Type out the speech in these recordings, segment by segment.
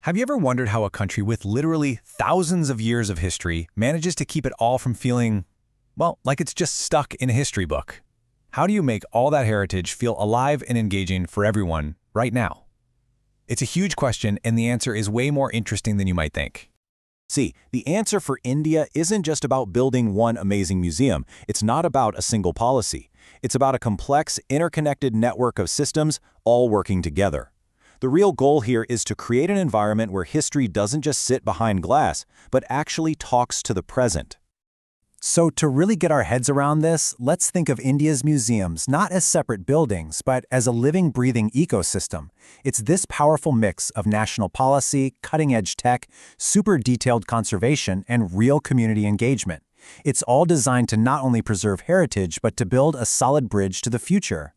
Have you ever wondered how a country with literally thousands of years of history manages to keep it all from feeling, well, like it's just stuck in a history book? How do you make all that heritage feel alive and engaging for everyone right now? It's a huge question, and the answer is way more interesting than you might think. See, the answer for India isn't just about building one amazing museum. It's not about a single policy. It's about a complex, interconnected network of systems all working together. The real goal here is to create an environment where history doesn't just sit behind glass, but actually talks to the present. So to really get our heads around this, let's think of India's museums not as separate buildings, but as a living, breathing ecosystem. It's this powerful mix of national policy, cutting-edge tech, super detailed conservation, and real community engagement. It's all designed to not only preserve heritage, but to build a solid bridge to the future.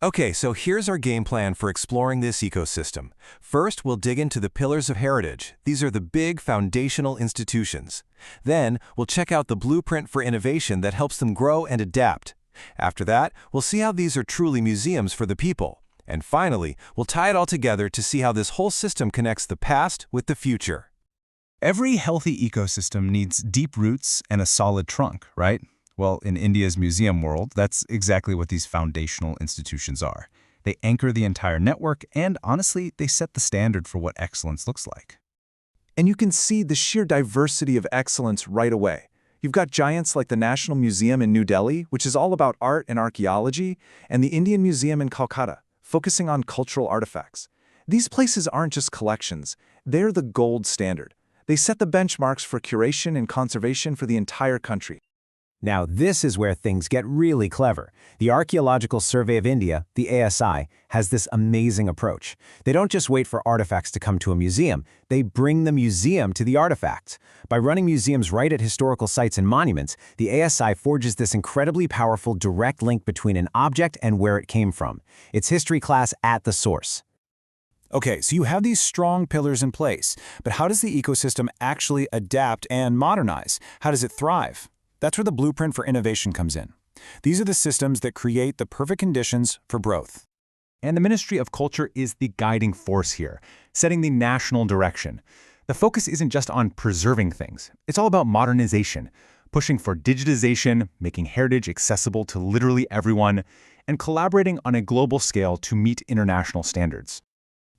Okay, so here's our game plan for exploring this ecosystem. First, we'll dig into the pillars of heritage. These are the big foundational institutions. Then, we'll check out the blueprint for innovation that helps them grow and adapt. After that, we'll see how these are truly museums for the people. And finally, we'll tie it all together to see how this whole system connects the past with the future. Every healthy ecosystem needs deep roots and a solid trunk, right? Well, in India's museum world, that's exactly what these foundational institutions are. They anchor the entire network, and honestly, they set the standard for what excellence looks like. And you can see the sheer diversity of excellence right away. You've got giants like the National Museum in New Delhi, which is all about art and archaeology, and the Indian Museum in Calcutta, focusing on cultural artifacts. These places aren't just collections, they're the gold standard. They set the benchmarks for curation and conservation for the entire country. Now, this is where things get really clever. The Archaeological Survey of India, the ASI, has this amazing approach. They don't just wait for artifacts to come to a museum, they bring the museum to the artifacts. By running museums right at historical sites and monuments, the ASI forges this incredibly powerful direct link between an object and where it came from. It's history class at the source. Okay, so you have these strong pillars in place, but how does the ecosystem actually adapt and modernize? How does it thrive? That's where the blueprint for innovation comes in. These are the systems that create the perfect conditions for growth. And the Ministry of Culture is the guiding force here, setting the national direction. The focus isn't just on preserving things. It's all about modernization, pushing for digitization, making heritage accessible to literally everyone, and collaborating on a global scale to meet international standards.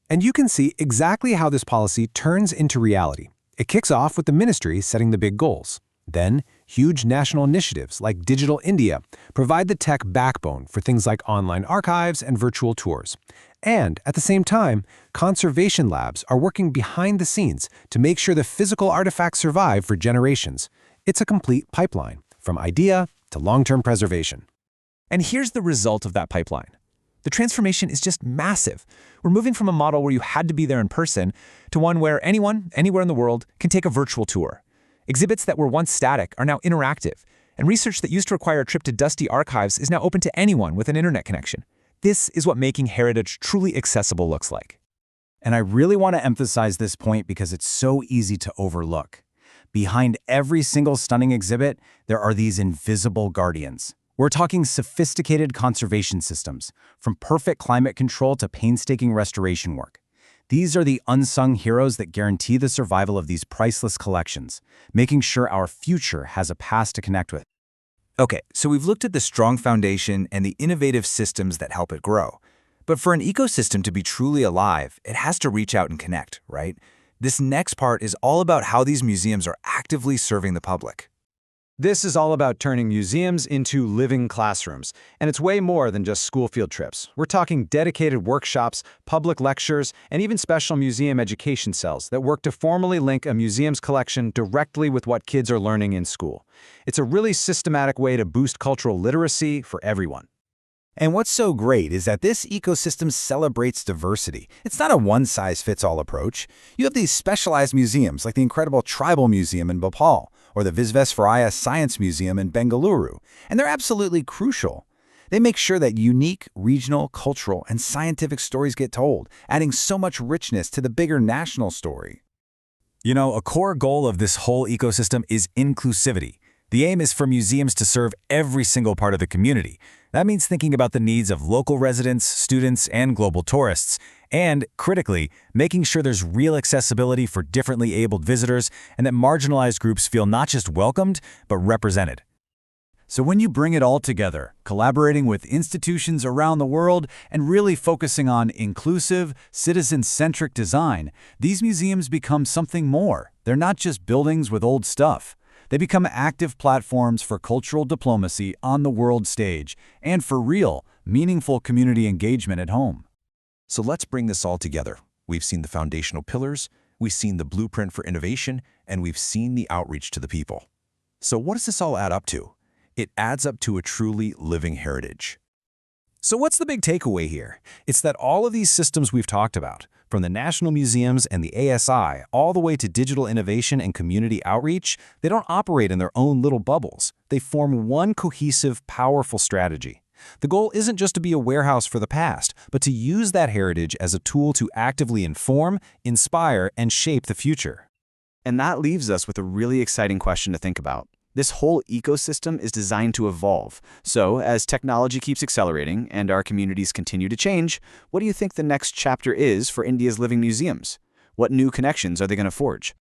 And you can see exactly how this policy turns into reality. It kicks off with the ministry setting the big goals. Then, huge national initiatives like Digital India provide the tech backbone for things like online archives and virtual tours. And at the same time, conservation labs are working behind the scenes to make sure the physical artifacts survive for generations. It's a complete pipeline, from idea to long-term preservation. And here's the result of that pipeline. The transformation is just massive. We're moving from a model where you had to be there in person to one where anyone, anywhere in the world, can take a virtual tour. Exhibits that were once static are now interactive, and research that used to require a trip to dusty archives is now open to anyone with an internet connection. This is what making heritage truly accessible looks like. And I really want to emphasize this point because it's so easy to overlook. Behind every single stunning exhibit, there are these invisible guardians. We're talking sophisticated conservation systems, from perfect climate control to painstaking restoration work. These are the unsung heroes that guarantee the survival of these priceless collections, making sure our future has a past to connect with. Okay, so we've looked at the strong foundation and the innovative systems that help it grow. But for an ecosystem to be truly alive, it has to reach out and connect, right? This next part is all about how these museums are actively serving the public. This is all about turning museums into living classrooms, and it's way more than just school field trips. We're talking dedicated workshops, public lectures, and even special museum education cells that work to formally link a museum's collection directly with what kids are learning in school. It's a really systematic way to boost cultural literacy for everyone. And what's so great is that this ecosystem celebrates diversity. It's not a one-size-fits-all approach. You have these specialized museums like the incredible Tribal Museum in Bhopal or the Visvesvaraya Science Museum in Bengaluru, and they're absolutely crucial. They make sure that unique, regional, cultural, and scientific stories get told, adding so much richness to the bigger national story. You know, a core goal of this whole ecosystem is inclusivity. The aim is for museums to serve every single part of the community. That means thinking about the needs of local residents, students, and global tourists, And, critically, making sure there's real accessibility for differently abled visitors and that marginalized groups feel not just welcomed, but represented. So when you bring it all together, collaborating with institutions around the world and really focusing on inclusive, citizen-centric design, these museums become something more. They're not just buildings with old stuff. They become active platforms for cultural diplomacy on the world stage and for real, meaningful community engagement at home. So let's bring this all together. We've seen the foundational pillars, we've seen the blueprint for innovation, and we've seen the outreach to the people. So what does this all add up to? It adds up to a truly living heritage. So what's the big takeaway here? It's that all of these systems we've talked about, from the national museums and the ASI all the way to digital innovation and community outreach, they don't operate in their own little bubbles. They form one cohesive, powerful strategy. The goal isn't just to be a warehouse for the past, but to use that heritage as a tool to actively inform, inspire, and shape the future. And that leaves us with a really exciting question to think about. This whole ecosystem is designed to evolve. So, as technology keeps accelerating and our communities continue to change, what do you think the next chapter is for India's living museums? What new connections are they going to forge?